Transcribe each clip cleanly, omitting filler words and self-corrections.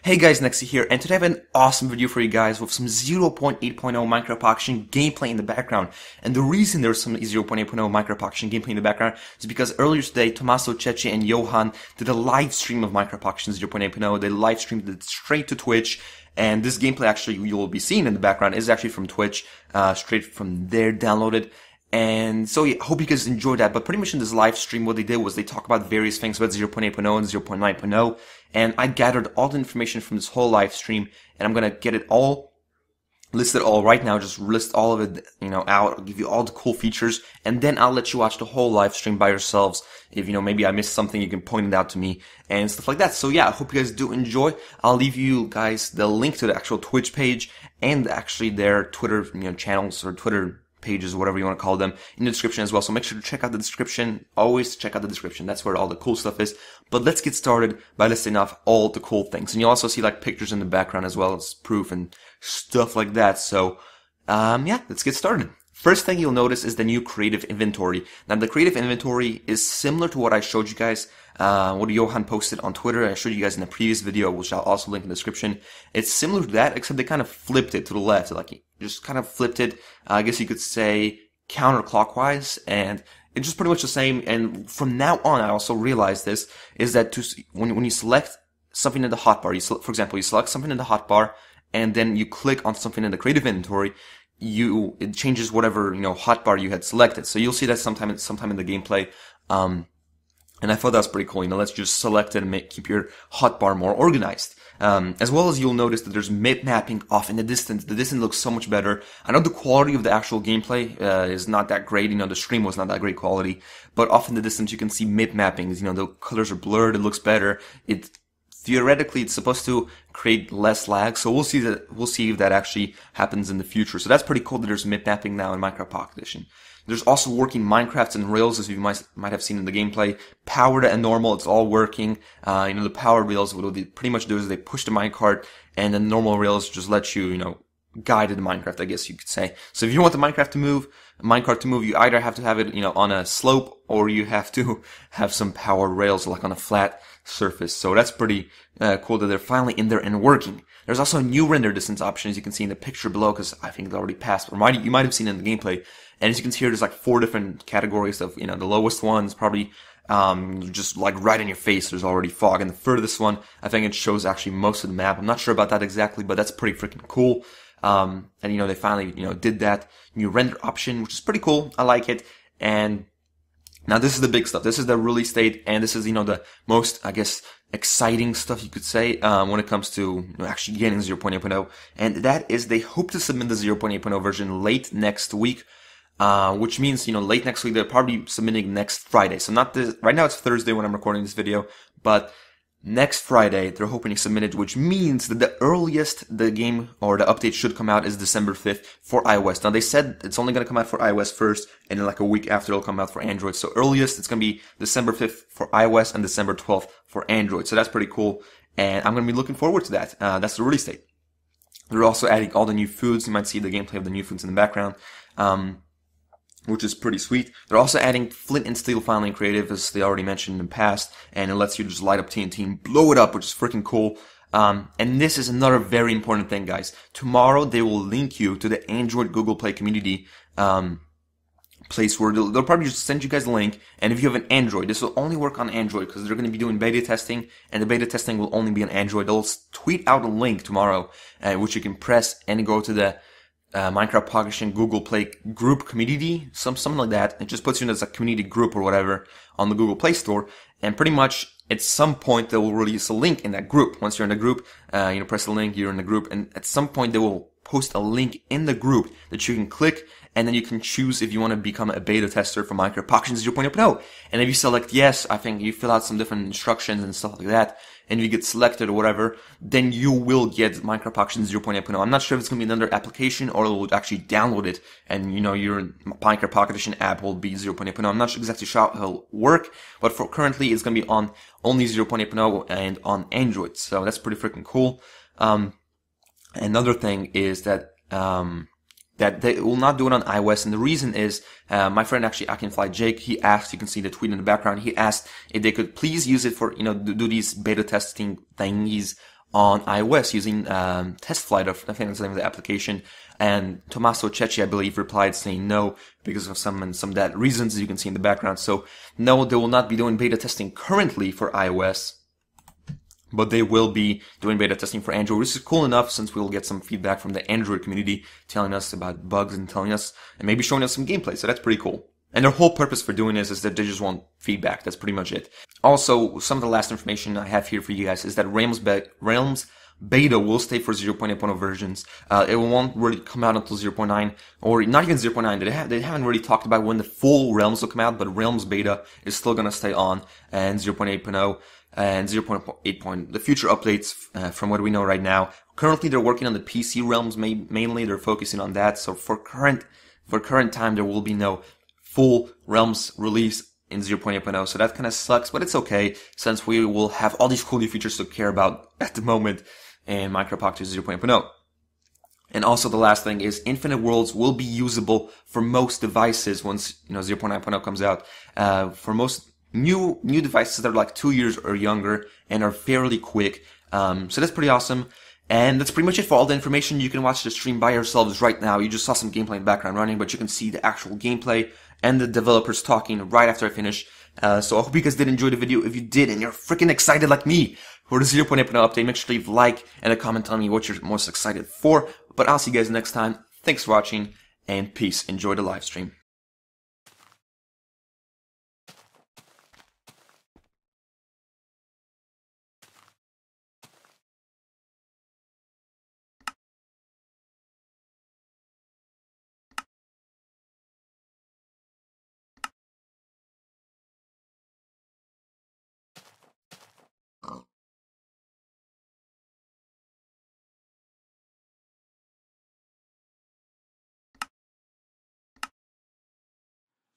Hey guys, Nexy here, and today I have an awesome video for you guys with some 0.8.0 Minecraft Action gameplay in the background. And the reason there's some 0.8.0 Minecraft Action gameplay in the background is because earlier today, Tommaso, Cece, and Johan did a live stream of Minecraft Action 0.8.0. They live streamed it straight to Twitch, and this gameplay actually you will be seeing in the background is actually from Twitch, straight from there downloaded. And so yeah, I hope you guys enjoyed that. But pretty much in this live stream, what they did was they talk about various things about 0.8.0 and 0.9.0. And I gathered all the information from this whole live stream, and I'm gonna get it all listed all right now. Just list all of it, out. I'll give you all the cool features, and then I'll let you watch the whole live stream by yourselves. If maybe I missed something, you can point it out to me and stuff like that. So yeah, I hope you guys do enjoy. I'll leave you guys the link to the actual Twitch page and actually their Twitter, channels or Twitter pages, whatever you want to call them, in the description as well. So make sure to check out the description. Always check out the description. That's where all the cool stuff is. But let's get started by listing off all the cool things. And you'll also see like pictures in the background as well as proof and stuff like that. So, yeah, let's get started. First thing you'll notice is the new creative inventory. Now the creative inventory is similar to what I showed you guys, what Johan posted on Twitter. I showed you guys in a previous video, which I'll also link in the description. It's similar to that, except they kind of flipped it to the left. Like, just kind of flipped it, I guess you could say counterclockwise, and it's just pretty much the same. And from now on, I also realized this, is that when you select something in the hotbar, for example, you select something in the hotbar, and then you click on something in the creative inventory, it changes whatever, hotbar you had selected. So you'll see that sometime in the gameplay. And I thought that was pretty cool. Let's just select it and keep your hotbar more organized. As well as you'll notice that there's map mapping off in the distance. The distance looks so much better. I know the quality of the actual gameplay, is not that great. The stream was not that great quality. But off in the distance, you can see map mappings. The colors are blurred. It looks better. Theoretically, it's supposed to create less lag, so we'll see if that actually happens in the future. So that's pretty cool that there's map mapping now in Minecraft Pocket Edition. There's also working Minecrafts and rails, as you might have seen in the gameplay. Powered and normal, it's all working. The powered rails, what they pretty much do is they push the minecart, and the normal rails just let you, guide the Minecraft, I guess you could say. So if you want the minecart to move, you either have to have it, on a slope, or you have to have some powered rails, like on a flat surface. So that's pretty cool that they're finally in there and working. There's also a new render distance option, as you can see in the picture below, because I think it already passed, or you might have seen it in the gameplay. And as you can see here, there's like 4 different categories of, the lowest one is probably, just like right in your face, there's already fog. And the furthest one, I think it shows actually most of the map. I'm not sure about that exactly, but that's pretty freaking cool. And they finally, did that new render option, which is pretty cool. I like it. And now this is the big stuff. This is the release date, and this is, the most, I guess, exciting stuff you could say, when it comes to actually getting 0.8.0. And that is they hope to submit the 0.8.0 version late next week. Which means, late next week, they're probably submitting next Friday. So not this, right now it's Thursday when I'm recording this video, but next Friday, they're hoping to submit it, which means that the earliest the game or the update should come out is December 5th for iOS. Now they said it's only going to come out for iOS first, and then like a week after it'll come out for Android. So earliest it's going to be December 5th for iOS and December 12th for Android. So that's pretty cool. And I'm going to be looking forward to that. That's the release date. They're also adding all the new foods. You might see the gameplay of the new foods in the background. Which is pretty sweet. They're also adding flint and steel finally in creative, as they already mentioned in the past, and it lets you just light up TNT and blow it up, which is freaking cool. And this is another very important thing, guys. Tomorrow they will link you to the Android Google Play community place where they'll probably just send you guys a link. And if you have an Android, this will only work on Android because they're going to be doing beta testing, and the beta testing will only be on Android. They'll tweet out a link tomorrow, which you can press and go to the Minecraft Pocket Edition Google Play group community, something like that. It just puts you in as a community group or whatever on the Google Play Store, and pretty much at some point they will release a link in that group. Once you're in the group, press the link, you're in the group, and at some point they will post a link in the group that you can click, and then you can choose if you want to become a beta tester for Minecraft Pocket Edition 0.0. And if you select yes, I think you fill out some different instructions and stuff like that, and you get selected or whatever, then you will get Minecraft Pocket Edition 0.8.0. I'm not sure if it's going to be another application or it will actually download it, and your Minecraft Pocket Edition app will be 0.8.0. I'm not exactly sure how it'll work, but for currently it's going to be on only 0.8.0 and on Android. So that's pretty freaking cool. Another thing is that that they will not do it on iOS, and the reason is my friend actually Akinfly Jake, he asked, you can see the tweet in the background, he asked if they could please use it for do these beta testing thingies on iOS using test flight of, I think that's the name of the application. And Tommaso Cecchi, I believe, replied saying no because of some that reasons, as you can see in the background. So no, they will not be doing beta testing currently for iOS, but they will be doing beta testing for Android, which is cool enough since we'll get some feedback from the Android community telling us about bugs and telling us and maybe showing us some gameplay. So that's pretty cool. And their whole purpose for doing this is that they just want feedback. That's pretty much it. Also, some of the last information I have here for you guys is that Realms Beta will stay for 0.8.0 versions. It won't really come out until 0.9, or not even 0.9. They haven't really talked about when the full Realms will come out, but Realms Beta is still gonna stay on, and 0.8.0 and 0.8. The future updates, from what we know right now. Currently, they're working on the PC Realms mainly. They're focusing on that. So for current time, there will be no full Realms release in 0.8.0, so that kind of sucks, but it's okay, since we will have all these cool new features to care about at the moment in Minecraft 0.8.0. And also the last thing is Infinite Worlds will be usable for most devices once 0.9.0 comes out. For most new devices that are like 2 years or younger and are fairly quick. So that's pretty awesome. And that's pretty much it for all the information. You can watch the stream by yourselves right now. You just saw some gameplay in the background running, but you can see the actual gameplay and the developers talking right after I finish. So I hope you guys did enjoy the video. If you did and you're freaking excited like me for the 0.8.0 update, make sure to leave a like and a comment telling me what you're most excited for. But I'll see you guys next time. Thanks for watching and peace. Enjoy the live stream.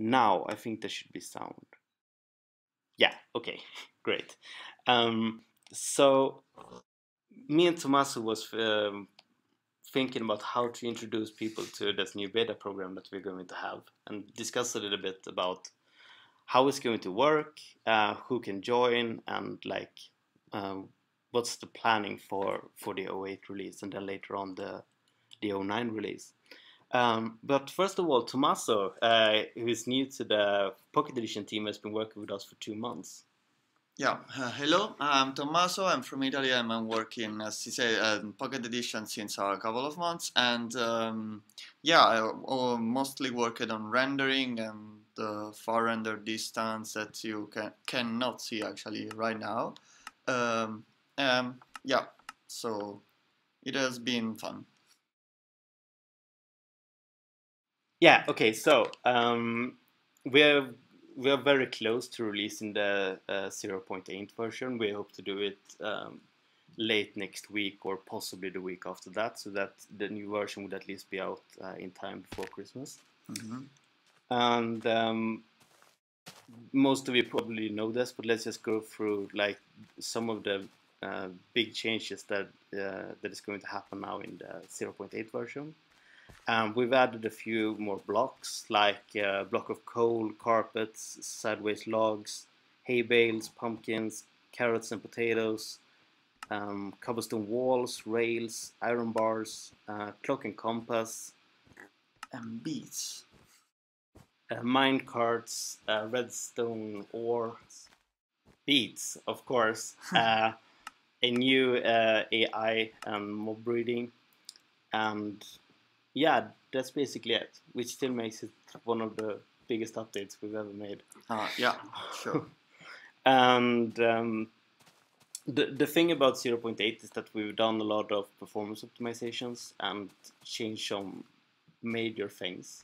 Now I think there should be sound. Yeah, okay, great. So me and Tommaso was thinking about how to introduce people to this new beta program that we're going to have, and discuss a little bit about how it's going to work, who can join, and like what's the planning for the '08 release, and then later on the '09 release. But first of all, Tommaso, who is new to the Pocket Edition team, has been working with us for 2 months. Yeah, hello, I'm Tommaso, I'm from Italy, and I'm working, as you say, Pocket Edition since a couple of months, and yeah, I mostly worked on rendering and the far render distance that you cannot see actually right now. Yeah, so it has been fun. Yeah, okay, so we're very close to releasing the 0.8 version. We hope to do it late next week or possibly the week after that, so that the new version would at least be out in time before Christmas. Mm-hmm. And most of you probably know this, but let's just go through like some of the big changes that is going to happen now in the 0.8 version. We've added a few more blocks, like a block of coal, carpets, sideways logs, hay bales, pumpkins, carrots and potatoes, cobblestone walls, rails, iron bars, clock and compass, And beats. mine carts, redstone ore, beats, of course, a new AI and mob breeding, and yeah, that's basically it, which still makes it one of the biggest updates we've ever made. Yeah, sure. And the thing about 0.8 is that we've done a lot of performance optimizations and changed some major things.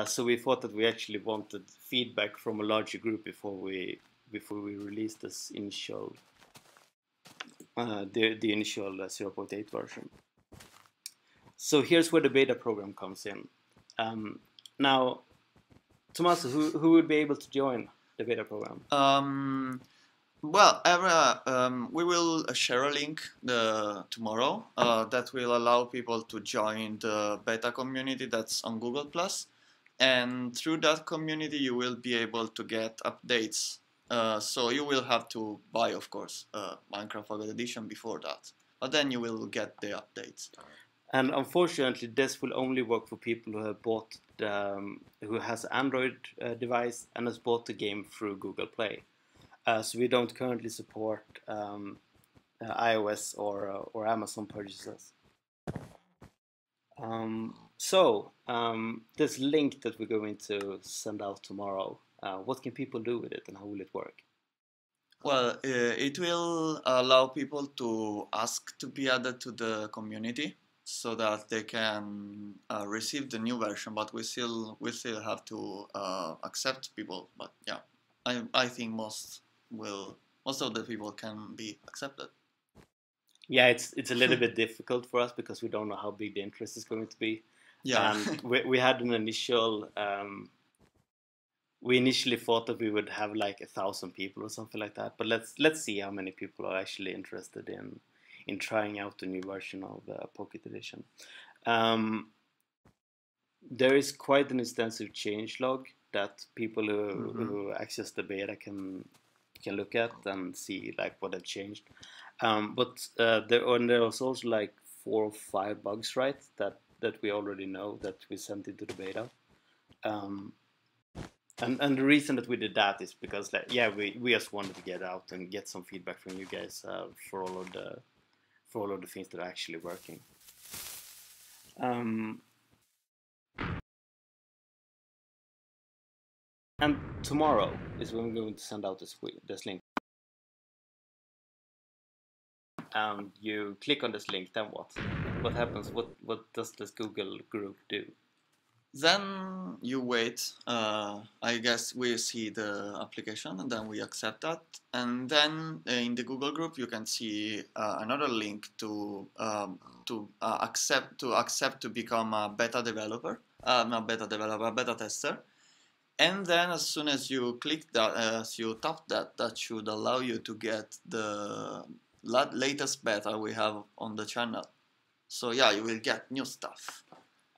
So we thought that we actually wanted feedback from a larger group before we released this initial the initial 0.8 version. So here's where the beta program comes in. Now, Tommaso, who would be able to join the beta program? Well, we will share a link tomorrow that will allow people to join the beta community that's on Google+. And through that community, you will be able to get updates. So you will have to buy, of course, Minecraft Pocket Edition before that. but then you will get the updates. And unfortunately, this will only work for people who have bought who has Android device and has bought the game through Google Play. So we don't currently support iOS or Amazon purchases. This link that we're going to send out tomorrow, what can people do with it and how will it work? Well, it will allow people to ask to be added to the community so that they can receive the new version, but we still have to accept people. But yeah, I think most of the people can be accepted. Yeah, it's a little bit difficult for us because we don't know how big the interest is going to be. Yeah. And we had an initial we initially thought that we would have like 1,000 people or something like that, but let's see how many people are actually interested in trying out the new version of Pocket Edition. There is quite an extensive change log that people who access the beta can look at and see like what have changed. But there was also like 4 or 5 bugs, right? That we already know that we sent into the beta. And the reason that we did that is because like, yeah, we just wanted to get out and get some feedback from you guys for all of the things that are actually working. And tomorrow is when we're going to send out this link. And you click on this link, then what? What happens? What does this Google group do? Then you wait. I guess we see the application and then we accept that. And then in the Google group you can see another link to accept to become a beta developer, not beta developer, beta tester. And then as soon as you click that, as you tap that, that should allow you to get the latest beta we have on the channel. So yeah, you will get new stuff.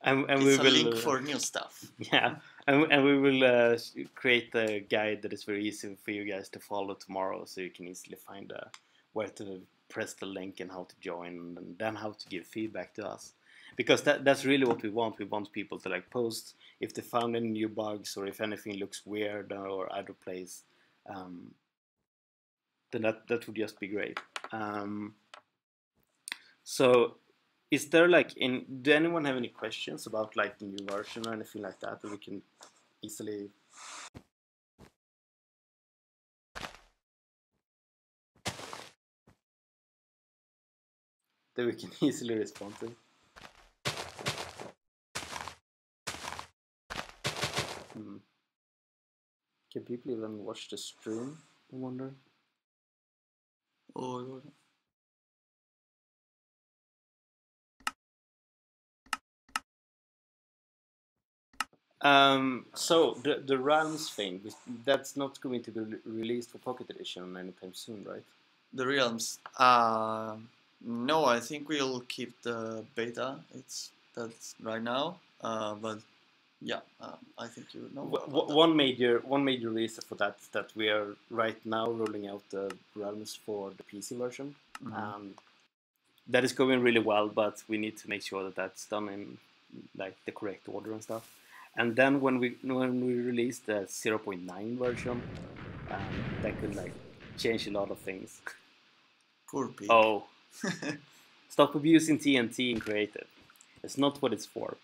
And it's we a will link for new stuff. Yeah, and we will create a guide that is very easy for you guys to follow tomorrow, so you can easily find where to press the link and how to join, and then how to give feedback to us. Because that's really what we want. We want people to like post if they found any new bugs or if anything looks weird or out of place. Then that would just be great. So. Is there like do anyone have any questions about like the new version or anything like that we can easily respond to? Can people even watch the stream, I wonder? Oh. So the realms thing, that's not going to be released for Pocket Edition anytime soon, right? The realms, no, I think we'll keep the beta. That's right now, but yeah, I think you know. One major reason for that is that we are right now rolling out the realms for the PC version. That is going really well, but we need to make sure that that's done in like the correct order and stuff. And then when we release the 0.9 version, that could like change a lot of things. Poor pig. Oh, stop abusing TNT in creative. It's not what it's for.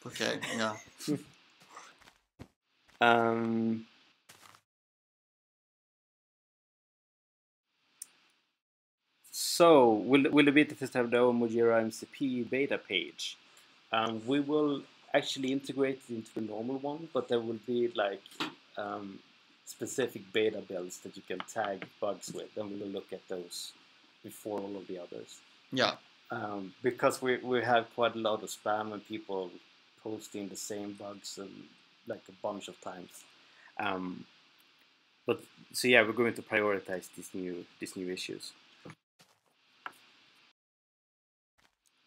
Okay, yeah. So will the beta test have their own Mojira MCP beta page? We will actually integrate it into the normal one, but there will be like specific beta builds that you can tag bugs with, and we will look at those before all of the others. Yeah. Because we have quite a lot of spam and people posting the same bugs like a bunch of times. But so yeah, we're going to prioritize these new issues.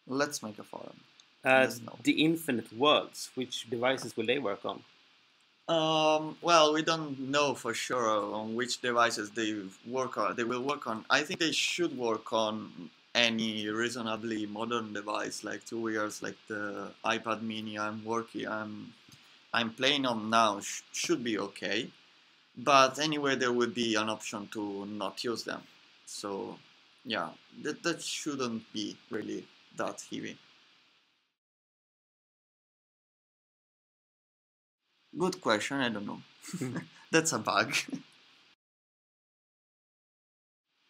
Let's make a forum. The Infinite Worlds, which devices will they work on? Well, we don't know for sure on which devices they will work on. I think they should work on any reasonably modern device like 2 years, like the iPad Mini I'm playing on now should be okay. But anyway, there would be an option to not use them. So yeah, that shouldn't be really that heavy. Good question, I don't know. That's a bug.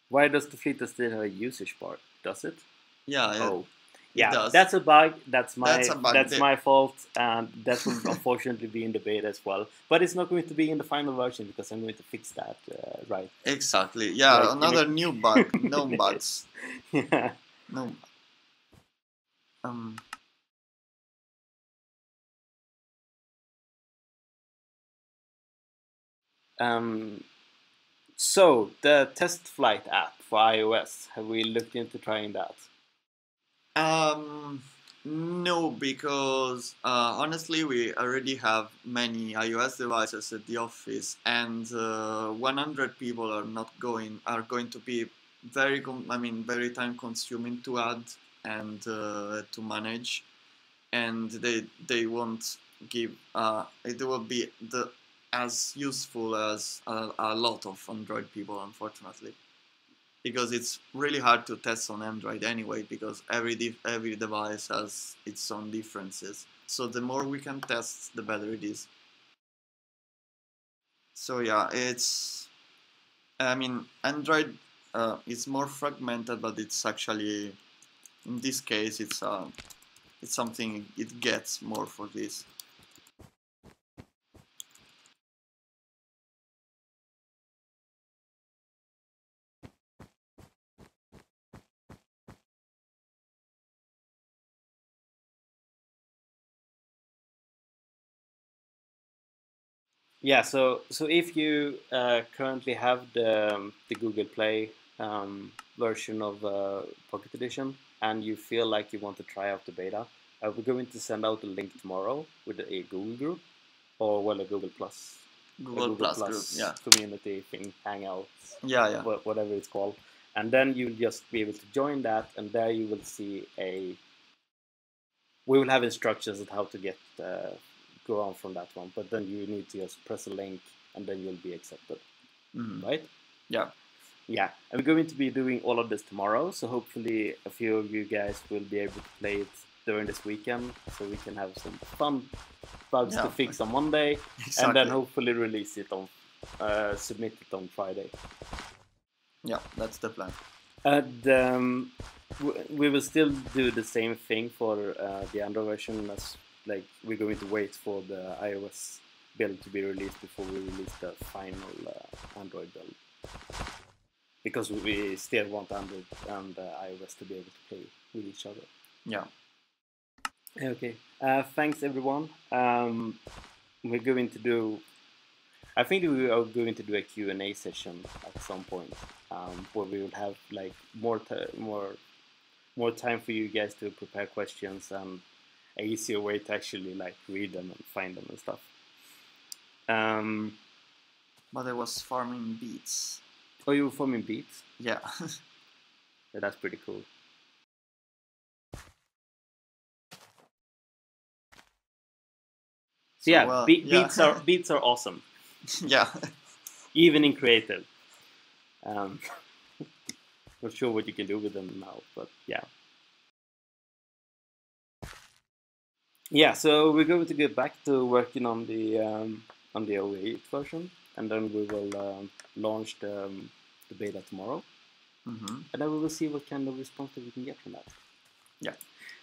Why does the Fleet still have a usage bar? Does it? Yeah, Oh, it yeah, does. that's a bug. That's That's a bug. my fault, and that will unfortunately be in the beta as well. But it's not going to be in the final version because I'm going to fix that. Right. Exactly. Yeah, Like, another new bug. No bugs. Yeah. No. Um. So the test flight app for iOS, have we looked into trying that? No, because honestly, we already have many iOS devices at the office, and 100 people are going to be very time consuming to add and to manage, and they won't give it will be as useful as a lot of Android people, unfortunately, because it's really hard to test on Android anyway, because every device has its own differences. So the more we can test, the better it is. So yeah, Android is more fragmented, but it's actually, in this case, it's something it gets more for this. Yeah, so if you currently have the Google Play version of Pocket Edition and you feel like you want to try out the beta, we're going to send out a link tomorrow with a Google group, or well, a Google Plus, Google Plus group, yeah, community thing, Hangouts, yeah, whatever it's called, and then you'll just be able to join that, and there you will see we will have instructions on how to get go on from that one, but then you need to just press a link and then you'll be accepted. Right? Yeah. Yeah, and we're going to be doing all of this tomorrow, so hopefully a few of you guys will be able to play it during this weekend, so we can have some fun bugs to fix on Monday, exactly, and then hopefully release it on submit it on Friday. Yeah, that's the plan. And we will still do the same thing for the Android version, as like we're going to wait for the iOS build to be released before we release the final Android build, because we still want Android and iOS to be able to play with each other. Yeah. Okay. Thanks everyone. We're going to do. I think we are going to do a Q&A session at some point, where we will have like more time for you guys to prepare questions and an easier way to actually like read them and find them and stuff. But I was farming beets. Oh, you were farming beets? Yeah. Yeah, that's pretty cool. So yeah, beets are awesome. Yeah. Even in creative. Not sure what you can do with them now, but yeah. Yeah, so we're going to get back to working on the 08 version, and then we will launch the beta tomorrow, and then we will see what kind of response we can get from that. Yeah.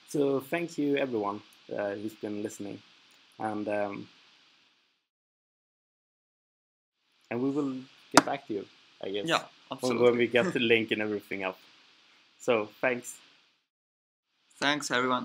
So thank you everyone who's been listening, and we will get back to you, I guess. Yeah, absolutely. When we get the link and everything up. So thanks. Thanks everyone.